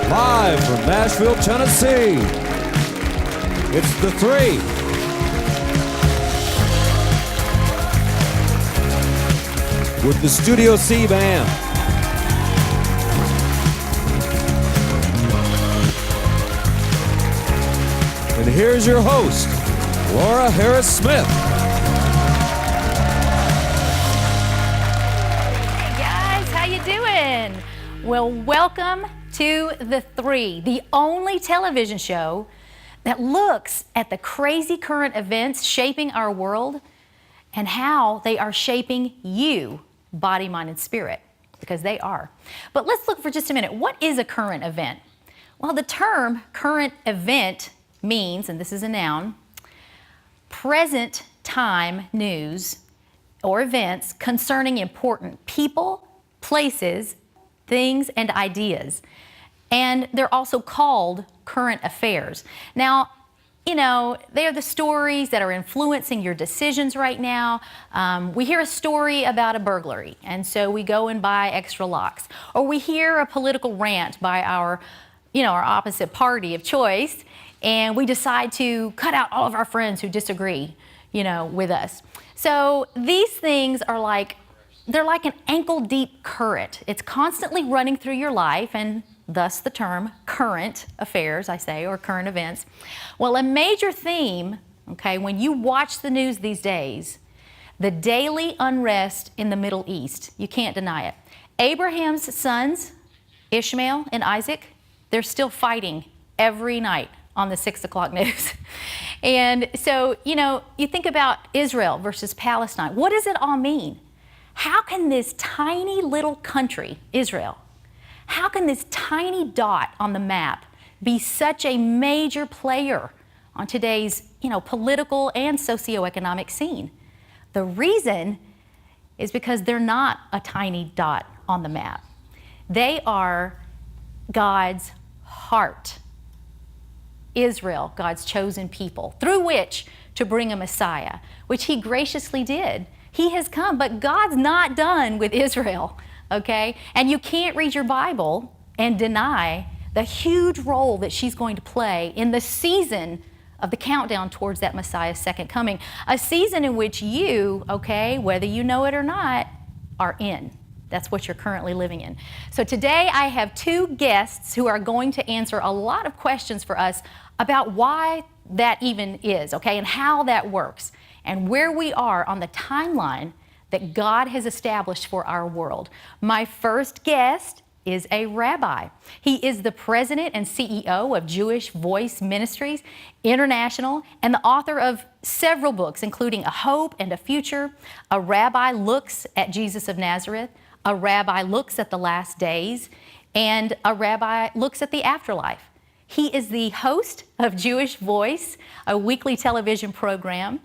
Live from Nashville, Tennessee, it's theTHREE. With the Studio C Band. And here's your host, Laura Harris-Smith. Hey guys, how you doing? Well, welcome to theTHREE, the only television show that looks at the crazy current events shaping our world and how they are shaping you, body, mind, and spirit, because they are. But let's look for just a minute. What is a current event? Well, the term current event means, and this is a noun, present time news or events concerning important people, places, things, and ideas. And they're also called current affairs. Now, you know, they're the stories that are influencing your decisions right now. We hear a story about a burglary, and so we go and buy extra locks. Or we hear a political rant by our opposite party of choice, and we decide to cut out all of our friends who disagree, with us. So these things are they're like an ankle-deep current. It's constantly running through your life, and thus the term current affairs, I say, or current events. Well, a major theme, when you watch the news these days, the daily unrest in the Middle East, you can't deny it. Abraham's sons, Ishmael and Isaac, they're still fighting every night on the 6 o'clock news. And so, you think about Israel versus Palestine. What does it all mean? How can this tiny little country, Israel, how can this tiny dot on the map be such a major player on today's, political and socioeconomic scene? The reason is because they're not a tiny dot on the map. They are God's heart. Israel, God's chosen people, through which to bring a Messiah, which he graciously did. He has come, but God's not done with Israel, okay? And you can't read your Bible and deny the huge role that she's going to play in the season of the countdown towards that Messiah's second coming, a season in which you, whether you know it or not, are in. That's what you're currently living in. So today I have two guests who are going to answer a lot of questions for us about why that even is, and how that works, and where we are on the timeline that God has established for our world. My first guest is a rabbi. He is the president and CEO of Jewish Voice Ministries International and the author of several books, including A Hope and a Future, A Rabbi Looks at Jesus of Nazareth, A Rabbi Looks at the Last Days, and A Rabbi Looks at the Afterlife. He is the host of Jewish Voice, a weekly television program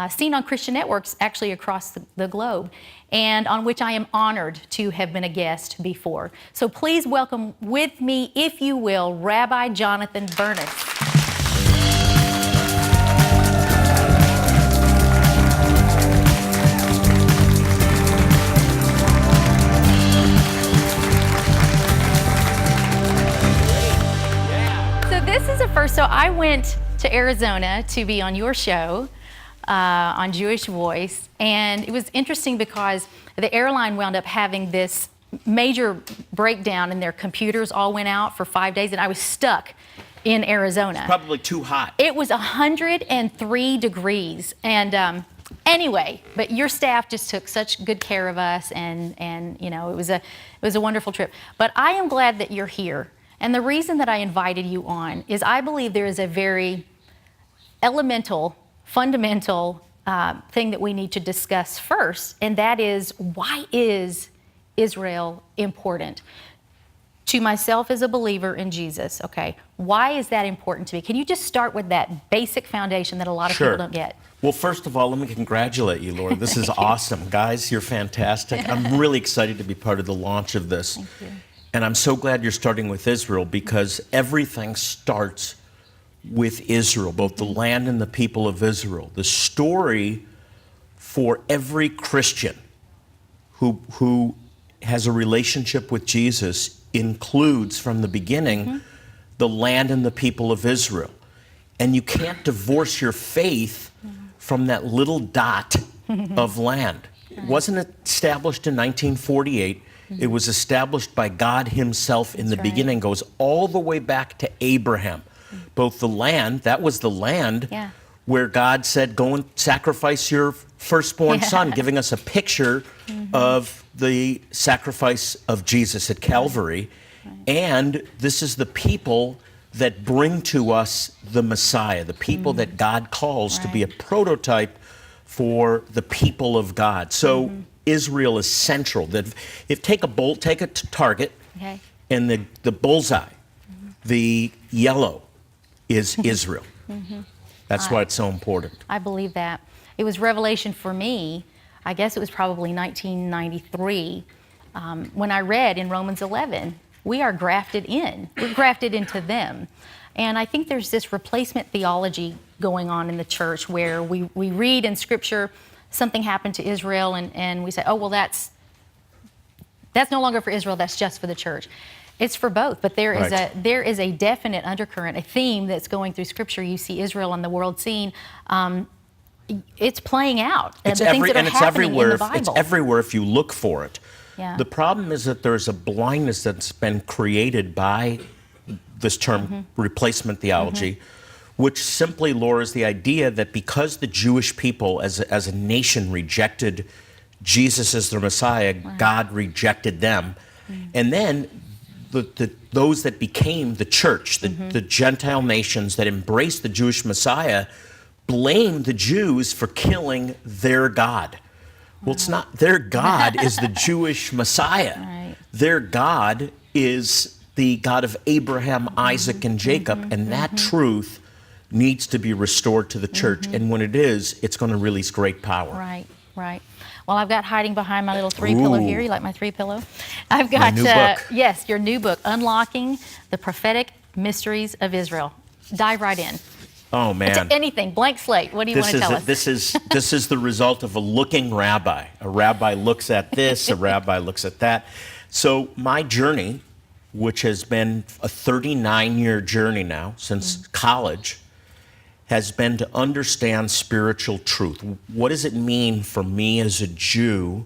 seen on Christian networks actually across the globe, and on which I am honored to have been a guest before. So please welcome with me, if you will, Rabbi Jonathon Bernis. This is a first. So I went to Arizona to be on your show on Jewish Voice, and it was interesting because the airline wound up having this major breakdown and their computers all went out for 5 days, and I was stuck in Arizona. It's probably too hot. It was 103 degrees, and anyway, but your staff just took such good care of us, and it was a wonderful trip. But I am glad that you're here. And the reason that I invited you on is I believe there is a very elemental, fundamental thing that we need to discuss first, and that is, why is Israel important? To myself as a believer in Jesus, why is that important to me? Can you just start with that basic foundation that a lot of people don't get? Well, first of all, let me congratulate you, Laura. This is awesome. Guys, you're fantastic. I'm really excited to be part of the launch of this. Thank you. And I'm so glad you're starting with Israel, because everything starts with Israel, both the land and the people of Israel. The story for every Christian who has a relationship with Jesus includes from the beginning the land and the people of Israel. And you can't divorce your faith from that little dot of land. It wasn't established in 1948. It was established by God himself in the beginning, goes all the way back to Abraham. Both the land, that was the land where God said, go and sacrifice your firstborn son, giving us a picture of the sacrifice of Jesus at Calvary. And this is the people that bring to us the Messiah, the people that God calls to be a prototype for the people of God. So Israel is central. That if take a target, and the bullseye, the yellow is Israel. That's why it's so important. I believe that. It was revelation for me. I guess it was probably 1993 when I read in Romans 11, we are grafted in. We're grafted into them. And I think there's this replacement theology going on in the church where we read in Scripture something happened to Israel and we say, oh, well, that's no longer for Israel, that's just for the church. It's for both, but there is a definite undercurrent, a theme that's going through Scripture. You see Israel on the world scene. It's playing out. It's the things that are happening in the Bible. It's everywhere if you look for it. Yeah. The problem is that there's a blindness that's been created by this term replacement theology, which simply lures the idea that because the Jewish people as a nation rejected Jesus as their Messiah, God rejected them. And then those that became the church, the Gentile nations that embraced the Jewish Messiah, blamed the Jews for killing their God. Well, it's not their God is the Jewish Messiah. Their God is the God of Abraham, Isaac, and Jacob, and that truth needs to be restored to the church. And when it is, it's going to release great power. Right. Well, I've got hiding behind my little three pillow here. You like my three pillow? I've got my new book. Yes, your new book, Unlocking the Prophetic Mysteries of Israel. Dive right in. Oh man! It's anything, blank slate. What do you want to tell us? This is the result of a looking rabbi. A rabbi looks at this. A rabbi looks at that. So my journey, which has been a 39-year journey now since college, has been to understand spiritual truth. What does it mean for me as a Jew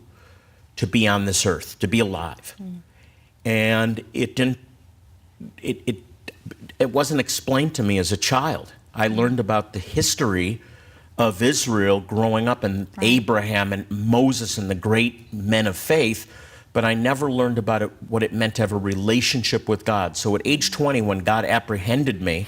to be on this earth, to be alive? And it wasn't explained to me as a child. I learned about the history of Israel growing up and Abraham and Moses and the great men of faith, but I never learned about what it meant to have a relationship with God. So at age 20, when God apprehended me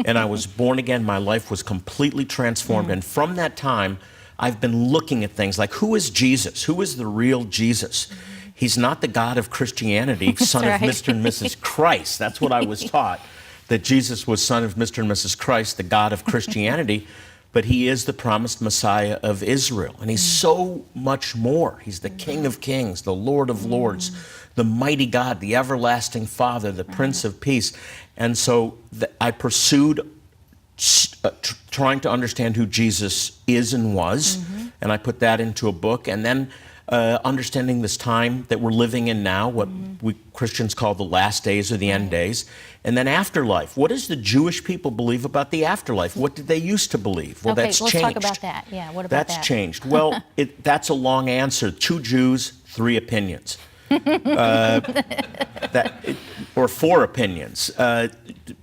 and I was born again, my life was completely transformed. And from that time, I've been looking at things like, who is Jesus? Who is the real Jesus? He's not the God of Christianity, son of Mr. and Mrs. Christ. That's what I was taught, that Jesus was son of Mr. and Mrs. Christ, the God of Christianity. But he is the promised Messiah of Israel. And he's so much more. He's the King of Kings, the Lord of Lords, the mighty God, the everlasting Father, the Prince of Peace. And so I pursued trying to understand who Jesus is and was. And I put that into a book. And then understanding this time that we're living in now, what we Christians call the last days or the end days. And then afterlife. What does the Jewish people believe about the afterlife? What did they used to believe? Well, that's changed. Let's talk about that. Yeah, what about that? That's changed. Well, that's a long answer. 2 Jews, 3 opinions. Or 4 opinions.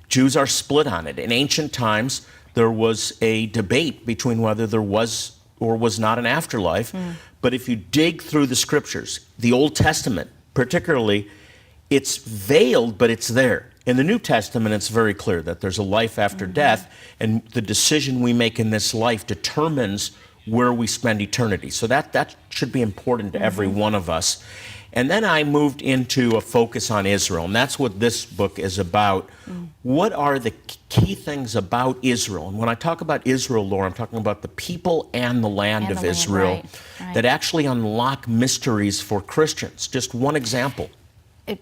Jews are split on it. In ancient times, there was a debate between whether there was or was not an afterlife. But if you dig through the scriptures, the Old Testament particularly, it's veiled, but it's there. In the New Testament, it's very clear that there's a life after death, and the decision we make in this life determines where we spend eternity. So that should be important to every one of us. And then I moved into a focus on Israel, and that's what this book is about. What are the key things about Israel? And when I talk about Israel, Laura, I'm talking about the people and the land of Israel that actually unlock mysteries for Christians. Just one example.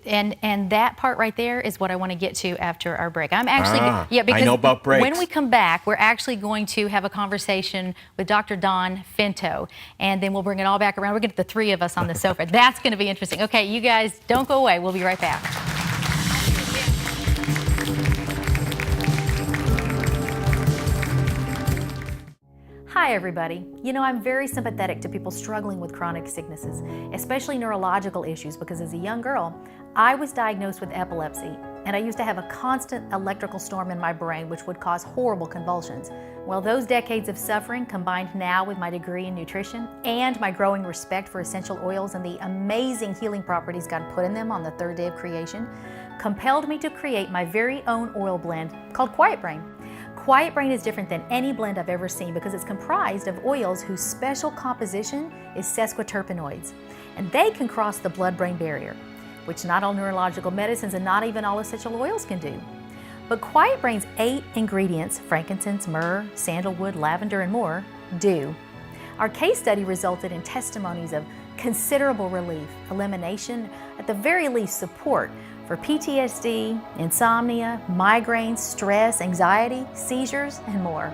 And that part right there is what I want to get to after our break. I'm actually, because I know about breaks. When we come back, we're actually going to have a conversation with Dr. Don Finto, and then we'll bring it all back around. We're going to get the three of us on the sofa. That's going to be interesting. Okay, you guys don't go away. We'll be right back. Hi, everybody. You know, I'm very sympathetic to people struggling with chronic sicknesses, especially neurological issues, because as a young girl, I was diagnosed with epilepsy, and I used to have a constant electrical storm in my brain, which would cause horrible convulsions. Well, those decades of suffering, combined now with my degree in nutrition and my growing respect for essential oils and the amazing healing properties God put in them on the third day of creation, compelled me to create my very own oil blend called Quiet Brain. Quiet Brain is different than any blend I've ever seen because it's comprised of oils whose special composition is sesquiterpenoids, and they can cross the blood-brain barrier, which not all neurological medicines and not even all essential oils can do. But Quiet Brain's 8 ingredients, frankincense, myrrh, sandalwood, lavender, and more, do. Our case study resulted in testimonies of considerable relief, elimination, at the very least support, for PTSD, insomnia, migraines, stress, anxiety, seizures, and more.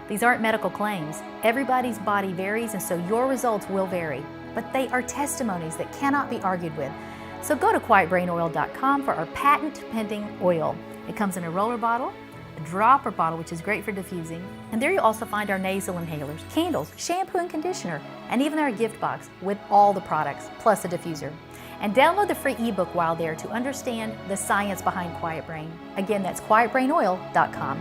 These aren't medical claims. Everybody's body varies, and so your results will vary. But they are testimonies that cannot be argued with. So go to quietbrainoil.com for our patent-pending oil. It comes in a roller bottle, a dropper bottle, which is great for diffusing, and there you'll also find our nasal inhalers, candles, shampoo and conditioner, and even our gift box with all the products, plus a diffuser. And download the free ebook while there to understand the science behind Quiet Brain. Again, that's quietbrainoil.com.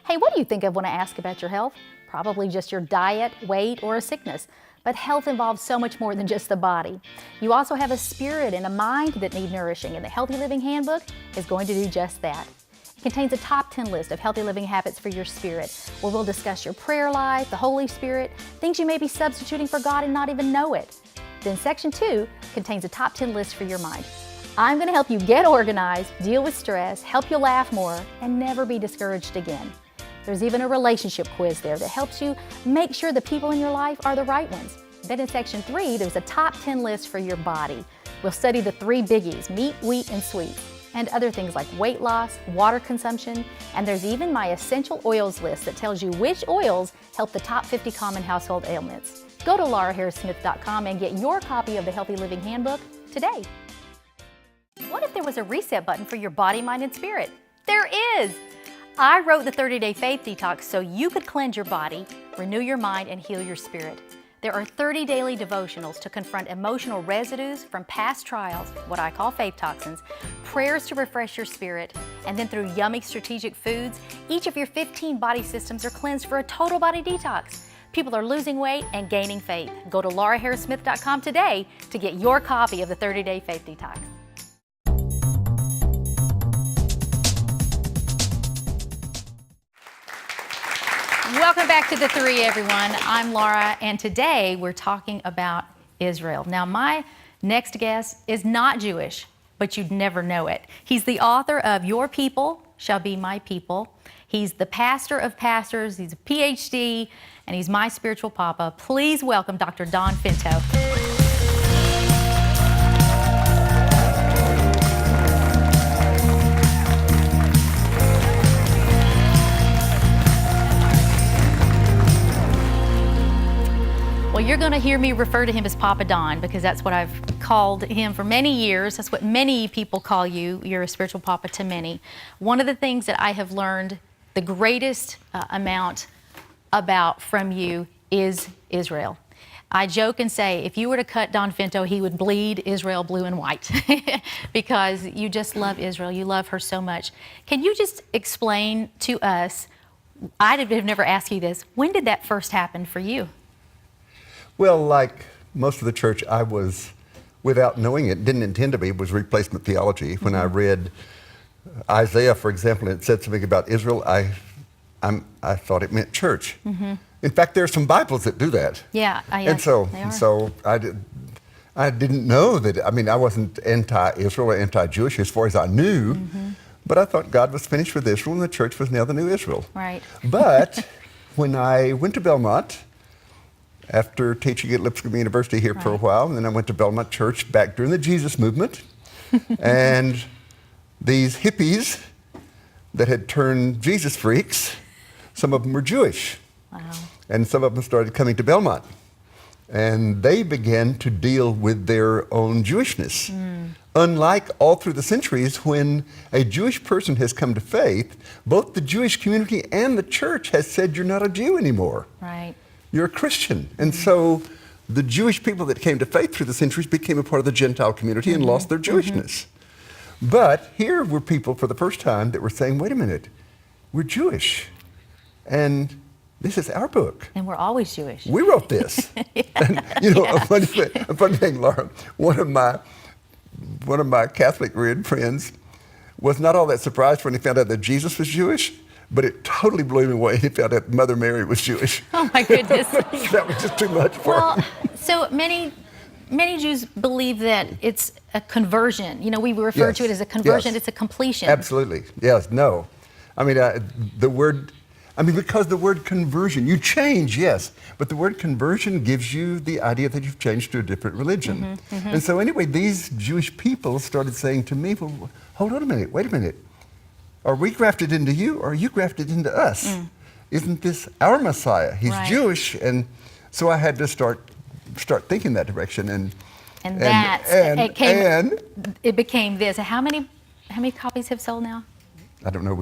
Hey, what do you think of when I ask about your health? Probably just your diet, weight, or a sickness. But health involves so much more than just the body. You also have a spirit and a mind that need nourishing, and the Healthy Living Handbook is going to do just that. It contains a top 10 list of healthy living habits for your spirit, where we'll discuss your prayer life, the Holy Spirit, things you may be substituting for God and not even know it. Then Section 2 contains a top 10 list for your mind. I'm going to help you get organized, deal with stress, help you laugh more, and never be discouraged again. There's even a relationship quiz there that helps you make sure the people in your life are the right ones. Then in Section 3, there's a top 10 list for your body. We'll study the 3 biggies, meat, wheat, and sweets, and other things like weight loss, water consumption, and there's even my essential oils list that tells you which oils help the top 50 common household ailments. Go to lauraharrissmith.com and get your copy of the Healthy Living Handbook today. What if there was a reset button for your body, mind, and spirit? There is! I wrote the 30-Day Faith Detox so you could cleanse your body, renew your mind, and heal your spirit. There are 30 daily devotionals to confront emotional residues from past trials, what I call faith toxins, prayers to refresh your spirit, and then through yummy strategic foods, each of your 15 body systems are cleansed for a total body detox. People are losing weight and gaining faith. Go to lauraharrissmith.com today to get your copy of the 30-Day Faith Detox. Welcome back to The Three, everyone. I'm Laura, and today we're talking about Israel. Now, my next guest is not Jewish, but you'd never know it. He's the author of Your People Shall Be My People. He's the pastor of pastors, he's a PhD, and he's my spiritual papa. Please welcome Dr. Don Finto. Well, you're going to hear me refer to him as Papa Don because that's what I've called him for many years. That's what many people call you. You're a spiritual papa to many. One of the things that I have learned the greatest amount about from you is Israel. I joke and say if you were to cut Don Finto, he would bleed Israel blue and white because you just love Israel. You love her so much. Can you just explain to us, I have never asked you this, when did that first happen for you? Well, like most of the church, I was, without knowing it, didn't intend to be, was replacement theology. When I read Isaiah, for example, and it said something about Israel, I thought it meant church. In fact, there are some Bibles that do that. Yeah, and so I didn't know that. I mean, I wasn't anti-Israel or anti-Jewish as far as I knew, but I thought God was finished with Israel and the church was now the new Israel. Right. But when I went to Belmont, after teaching at Lipscomb University here for a while. And then I went to Belmont Church back during the Jesus movement. And these hippies that had turned Jesus freaks, some of them were Jewish. Wow. And some of them started coming to Belmont. And they began to deal with their own Jewishness. Unlike all through the centuries, when a Jewish person has come to faith, both the Jewish community and the church has said, you're not a Jew anymore. Right. You're a Christian. And so the Jewish people that came to faith through the centuries became a part of the Gentile community and lost their Jewishness. But here were people for the first time that were saying, wait a minute, we're Jewish. And this is our book. And we're always Jewish. We wrote this. And, you know, a funny thing, Laura, one of my Catholic read friends was not all that surprised when he found out that Jesus was Jewish, but it totally blew him away. He found out Mother Mary was Jewish. Oh my goodness. That was just too much for him. So many Jews believe that it's a conversion. You know, we refer to it as a conversion. It's a completion. Absolutely. Yes. No. I mean, because the word conversion, you change, yes, but the word conversion gives you the idea that you've changed to a different religion. And so anyway, these Jewish people started saying to me, well, hold on a minute, wait a minute. Are we grafted into you, or are you grafted into us? Isn't this our Messiah? He's Jewish. And so I had to start thinking that direction. It became this. How many copies have sold now? I don't know.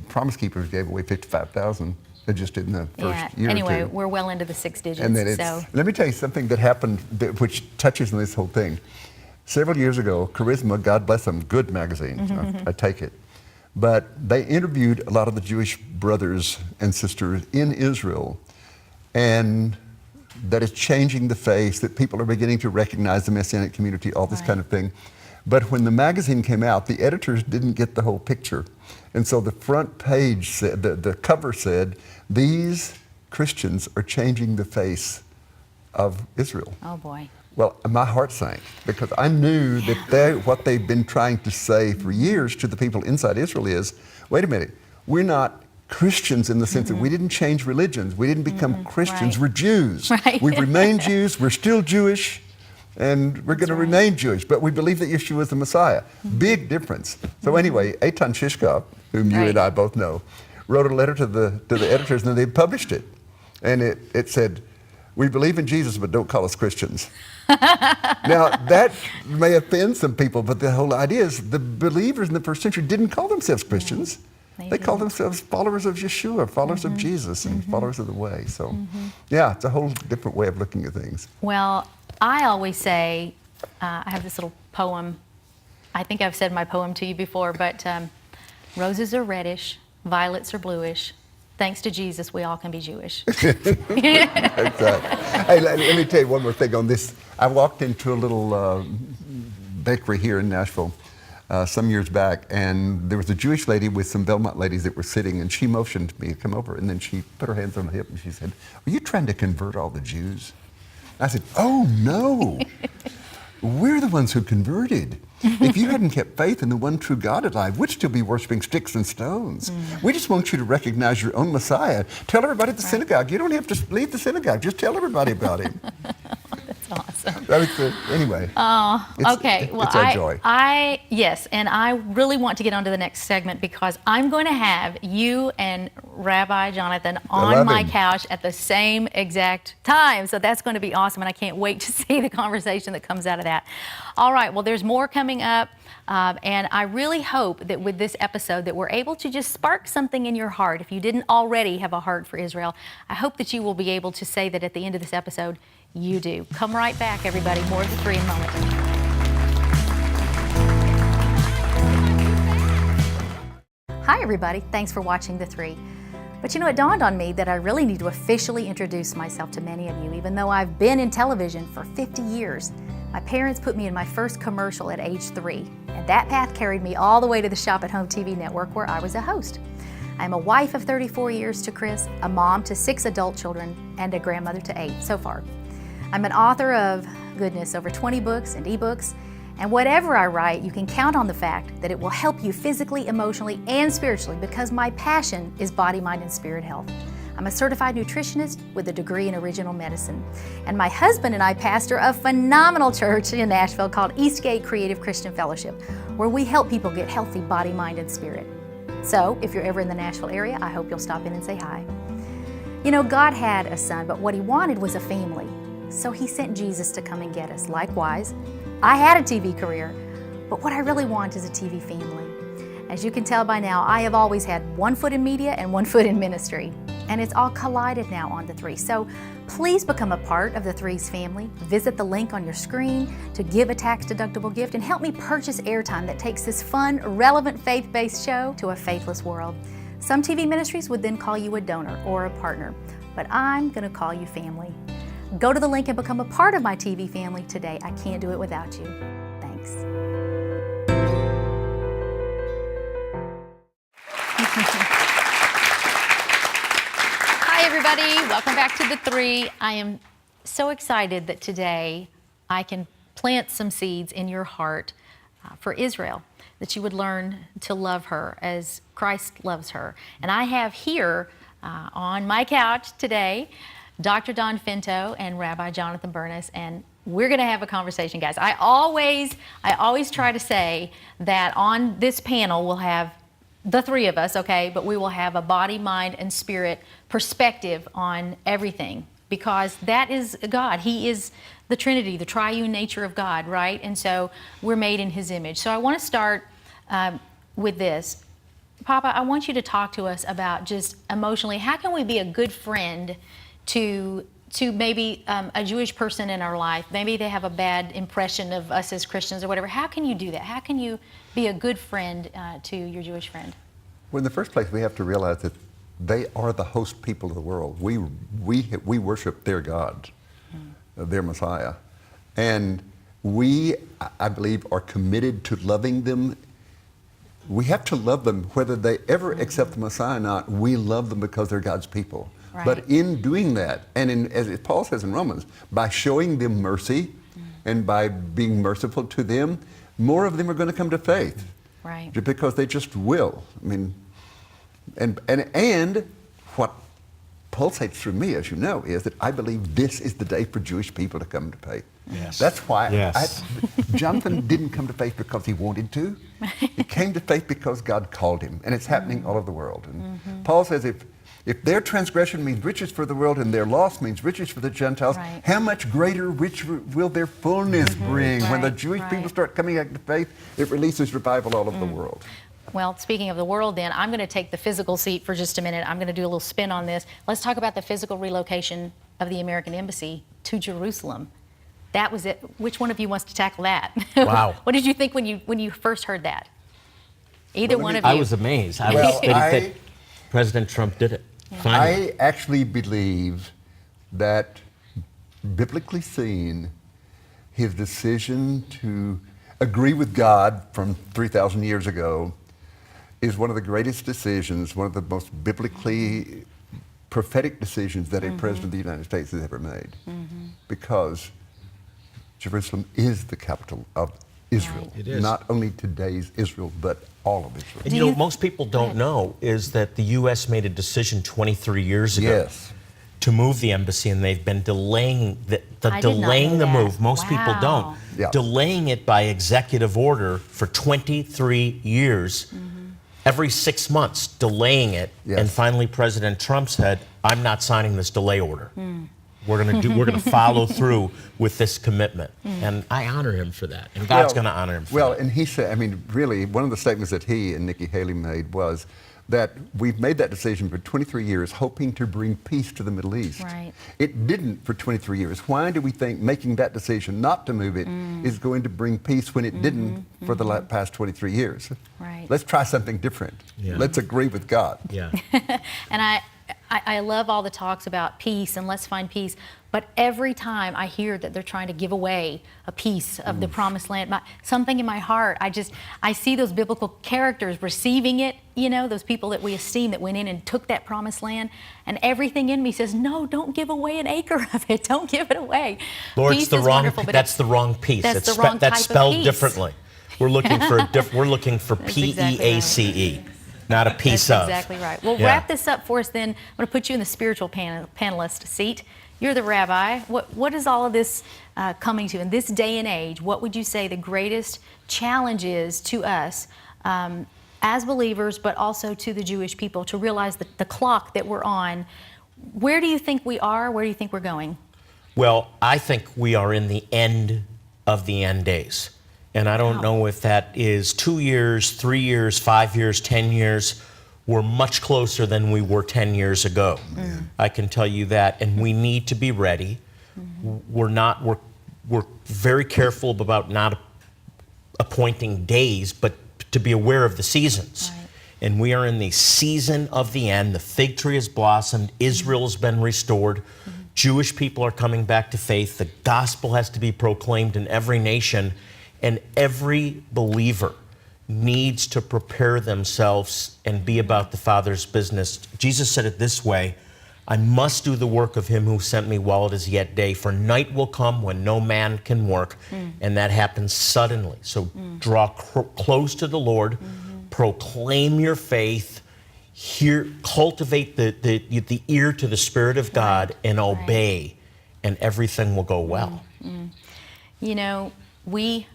Promise Keepers gave away 55,000 just in the first year anyway, or two. We're well into the 6 digits. And then let me tell you something that happened which touches on this whole thing. Several years ago, Charisma, God bless them, good magazine, I take it. But they interviewed a lot of the Jewish brothers and sisters in Israel, and that is changing the face, that people are beginning to recognize the Messianic community, all this kind of thing. But when the magazine came out, the editors didn't get the whole picture. And so the front page said, the cover said, these Christians are changing the face of Israel. Oh boy. Well, my heart sank, because I knew that what they've been trying to say for years to the people inside Israel is, wait a minute, we're not Christians in the sense that we didn't change religions. We didn't become Christians. We're Jews. We've remained Jews. We're still Jewish. And we're going to remain Jewish, but we believe that Yeshua is the Messiah. Big difference. So anyway, Eitan Shishkov, whom you and I both know, wrote a letter to the editors, and they published it. And it said, we believe in Jesus, but don't call us Christians. Now, that may offend some people, but the whole idea is the believers in the first century didn't call themselves Christians. They called themselves followers of Yeshua, followers of Jesus, and followers of the way. So, yeah, it's a whole different way of looking at things. Well, I always say, I have this little poem. I think I've said my poem to you before, but roses are reddish, violets are bluish. Thanks to Jesus, we all can be Jewish. Exactly. Hey, let me tell you one more thing on this. I walked into a little bakery here in Nashville some years back, and there was a Jewish lady with some Belmont ladies that were sitting, and she motioned me to come over, and then she put her hands on my hip and she said, "Are you trying to convert all the Jews?" I said, "Oh no, we're the ones who converted. If you hadn't kept faith in the one true God alive, we'd still be worshiping sticks and stones. We just want you to recognize your own Messiah. Tell everybody at the synagogue. You don't have to leave the synagogue. Just tell everybody about him." That's awesome. Anyway. Oh, okay. Well, it's our joy. Yes, and I really want to get on to the next segment, because I'm going to have you and Rabbi Jonathon on my couch at the same exact time. So that's going to be awesome, and I can't wait to see the conversation that comes out of that. All right, well, there's more coming up, and I really hope that with this episode that we're able to just spark something in your heart. If you didn't already have a heart for Israel, I hope that you will be able to say that at the end of this episode, you do. Come right back, everybody. More of theTHREE in a moment. Hi, everybody. Thanks for watching theTHREE. But you know, it dawned on me that I really need to officially introduce myself to many of you, even though I've been in television for 50 years. My parents put me in my first commercial at age 3, and that path carried me all the way to the Shop at Home TV network, where I was a host. I'm a wife of 34 years to Chris, a mom to 6 adult children, and a grandmother to 8 so far. I'm an author of, goodness, over 20 books and ebooks, and whatever I write, you can count on the fact that it will help you physically, emotionally, and spiritually, because my passion is body, mind, and spirit health. I'm a certified nutritionist with a degree in original medicine. And my husband and I pastor a phenomenal church in Nashville called Eastgate Creative Christian Fellowship, where we help people get healthy body, mind, and spirit. So if you're ever in the Nashville area, I hope you'll stop in and say hi. You know, God had a son, but what he wanted was a family. So he sent Jesus to come and get us. Likewise, I had a TV career, but what I really want is a TV family. As you can tell by now, I have always had one foot in media and one foot in ministry, and it's all collided now on The3. So please become a part of The3's family. Visit the link on your screen to give a tax-deductible gift and help me purchase airtime that takes this fun, relevant, faith-based show to a faithless world. Some TV ministries would then call you a donor or a partner, but I'm going to call you family. Go to the link and become a part of my TV family today. I can't do it without you. Thanks. Hi, everybody. Welcome back to The3. I am so excited that today I can plant some seeds in your heart for Israel, that you would learn to love her as Christ loves her. And I have here on my couch today Dr. Don Finto and Rabbi Jonathon Bernis, and we're going to have a conversation, guys. I always try to say that on this panel we'll have the three of us, okay, but we will have a body, mind, and spirit perspective on everything, because that is God. He is the Trinity, the triune nature of God, right? And so we're made in His image. So I want to start with this. Papa, I want you to talk to us about just emotionally, how can we be a good friend to maybe a Jewish person in our life? Maybe they have a bad impression of us as Christians or whatever. How can you do that? How can you be a good friend to your Jewish friend? Well, in the first place, we have to realize that they are the host people of the world. We worship their God, their Messiah. And we, I believe, are committed to loving them. We have to love them whether they ever accept the Messiah or not. We love them because they're God's people. Right. But in doing that, and as Paul says in Romans, by showing them mercy and by being merciful to them, more of them are going to come to faith. Right. Because they just will. I mean, and what pulsates through me, as you know, is that I believe this is the day for Jewish people to come to faith. Yes. That's why Yes. Jonathan didn't come to faith because he wanted to. He came to faith because God called him, and it's happening all over the world. And Paul says if their transgression means riches for the world and their loss means riches for the Gentiles, right. how much greater rich will their fullness bring? When the Right, Jewish right. people start coming back to faith, it releases revival all over the world. Well, speaking of the world then, I'm going to take the physical seat for just a minute. I'm going to do a little spin on this. Let's talk about the physical relocation of the American Embassy to Jerusalem. That was it. Which one of you wants to tackle that? Wow. What did you think when you first heard that? Either Well, one of you. I was amazed. I Well, was that President Trump did it. Finally. I actually believe that, biblically seen, his decision to agree with God from 3,000 years ago is one of the greatest decisions, one of the most biblically prophetic decisions that a president of the United States has ever made. Because Jerusalem is the capital of Israel. It is. Not only today's Israel, but all of Israel. And you know, most people don't know is that the U.S. made a decision 23 years ago Yes. to move the embassy, and they've been delaying I did not know the that. move. Most people don't. Wow. Yeah. Delaying it by executive order for 23 years. Every 6 months, delaying it, Yes. and finally President Trump said, "I'm not signing this delay order. We're going to follow through with this commitment," and I honor him for that, and God's going to honor him for Well, that. and he said, I mean, really, one of the statements that he and Nikki Haley made was that we've made that decision for 23 years, hoping to bring peace to the Middle East. Right. It didn't for 23 years. Why do we think making that decision not to move it is going to bring peace when it didn't for the past 23 years? Right. Let's try something different. Yeah. Let's agree with God. Yeah. And I love all the talks about peace and let's find peace, but every time I hear that they're trying to give away a piece of the promised land, something in my heart, I see those biblical characters receiving it, you know, those people that we esteem that went in and took that promised land, and everything in me says, no, don't give away an acre of it, don't give it away. Lord, Peace it's the is wrong. wonderful, but That's the wrong piece. that's It's the wrong that's type of spelled peace. differently. We're looking for we're looking for That's exactly right. PEACE. not a piece That's of. exactly right. Well, Yeah. wrap this up for us then. I'm going to put you in the spiritual panelist seat. You're the rabbi. What is all of this coming to in this day and age? What would you say the greatest challenge is to us as believers, but also to the Jewish people to realize the clock that we're on? Where do you think we are? Where do you think we're going? Well, I think we are in the end of the end days. And I don't know if that is 2 years, 3 years, 5 years, 10 years. We're much closer than we were 10 years ago. I can tell you that. And we need to be ready. We're very careful about not appointing days, but to be aware of the seasons. Right. And we are in the season of the end. The fig tree has blossomed. Israel has been restored. Jewish people are coming back to faith. The gospel has to be proclaimed in every nation. And every believer needs to prepare themselves and be about the Father's business. Jesus said it this way, I must do the work of him who sent me while it is yet day, for night will come when no man can work, and that happens suddenly. So draw close to the Lord, proclaim your faith, cultivate the ear to the Spirit of God, and obey, and everything will go well. You know, we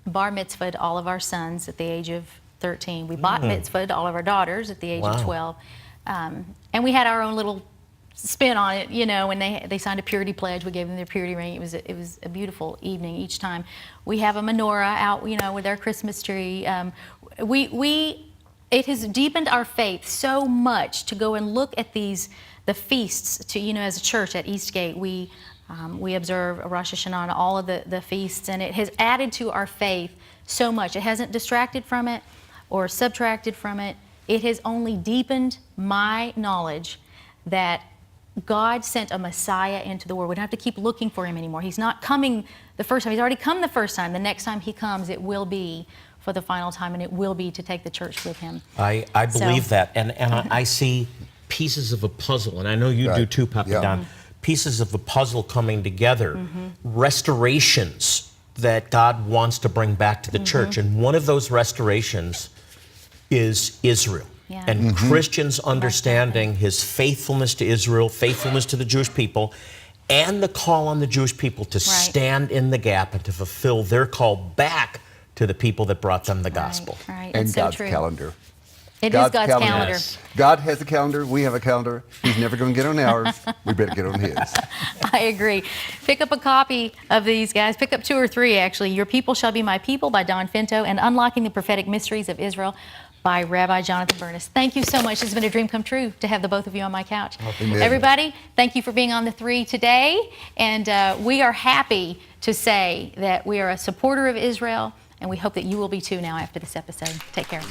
bar mitzvahed all of our sons at the age of 13. We bat mitzvahed all of our daughters at the age of 12. And we had our own little spin on it, you know, when they signed a purity pledge. We gave them their purity ring. It was a beautiful evening each time. We have a menorah out, you know, with our Christmas tree. It has deepened our faith so much to go and look at the feasts. To, you know, as a church at Eastgate, we observe Rosh Hashanah, all of the feasts, and it has added to our faith so much. It hasn't distracted from it or subtracted from it. It has only deepened my knowledge that God sent a Messiah into the world. We don't have to keep looking for him anymore. He's not coming the first time. He's already come the first time. The next time he comes, it will be for the final time, and it will be to take the church with him. I believe that. And I see pieces of a puzzle, and I know you do too, Papa Don. Pieces of a puzzle coming together, restorations that God wants to bring back to the church. And one of those restorations is Israel. Yeah. And Christians understanding his faithfulness to Israel, faithfulness to the Jewish people, and the call on the Jewish people to stand in the gap and to fulfill their call back to the people that brought them the gospel. Right. And It's God's so true. calendar. It is God's calendar. Yes. God has a calendar. We have a calendar. He's never going to get on ours. We better get on his. I agree. Pick up a copy of these, guys. Pick up 2 or 3, actually. Your People Shall Be My People by Don Finto and Unlocking the Prophetic Mysteries of Israel by Rabbi Jonathon Bernis. Thank you so much. It's been a dream come true to have the both of you on my couch. Amen. Everybody, thank you for being on the Three today. And we are happy to say that we are a supporter of Israel, and we hope that you will be too now after this episode. Take care.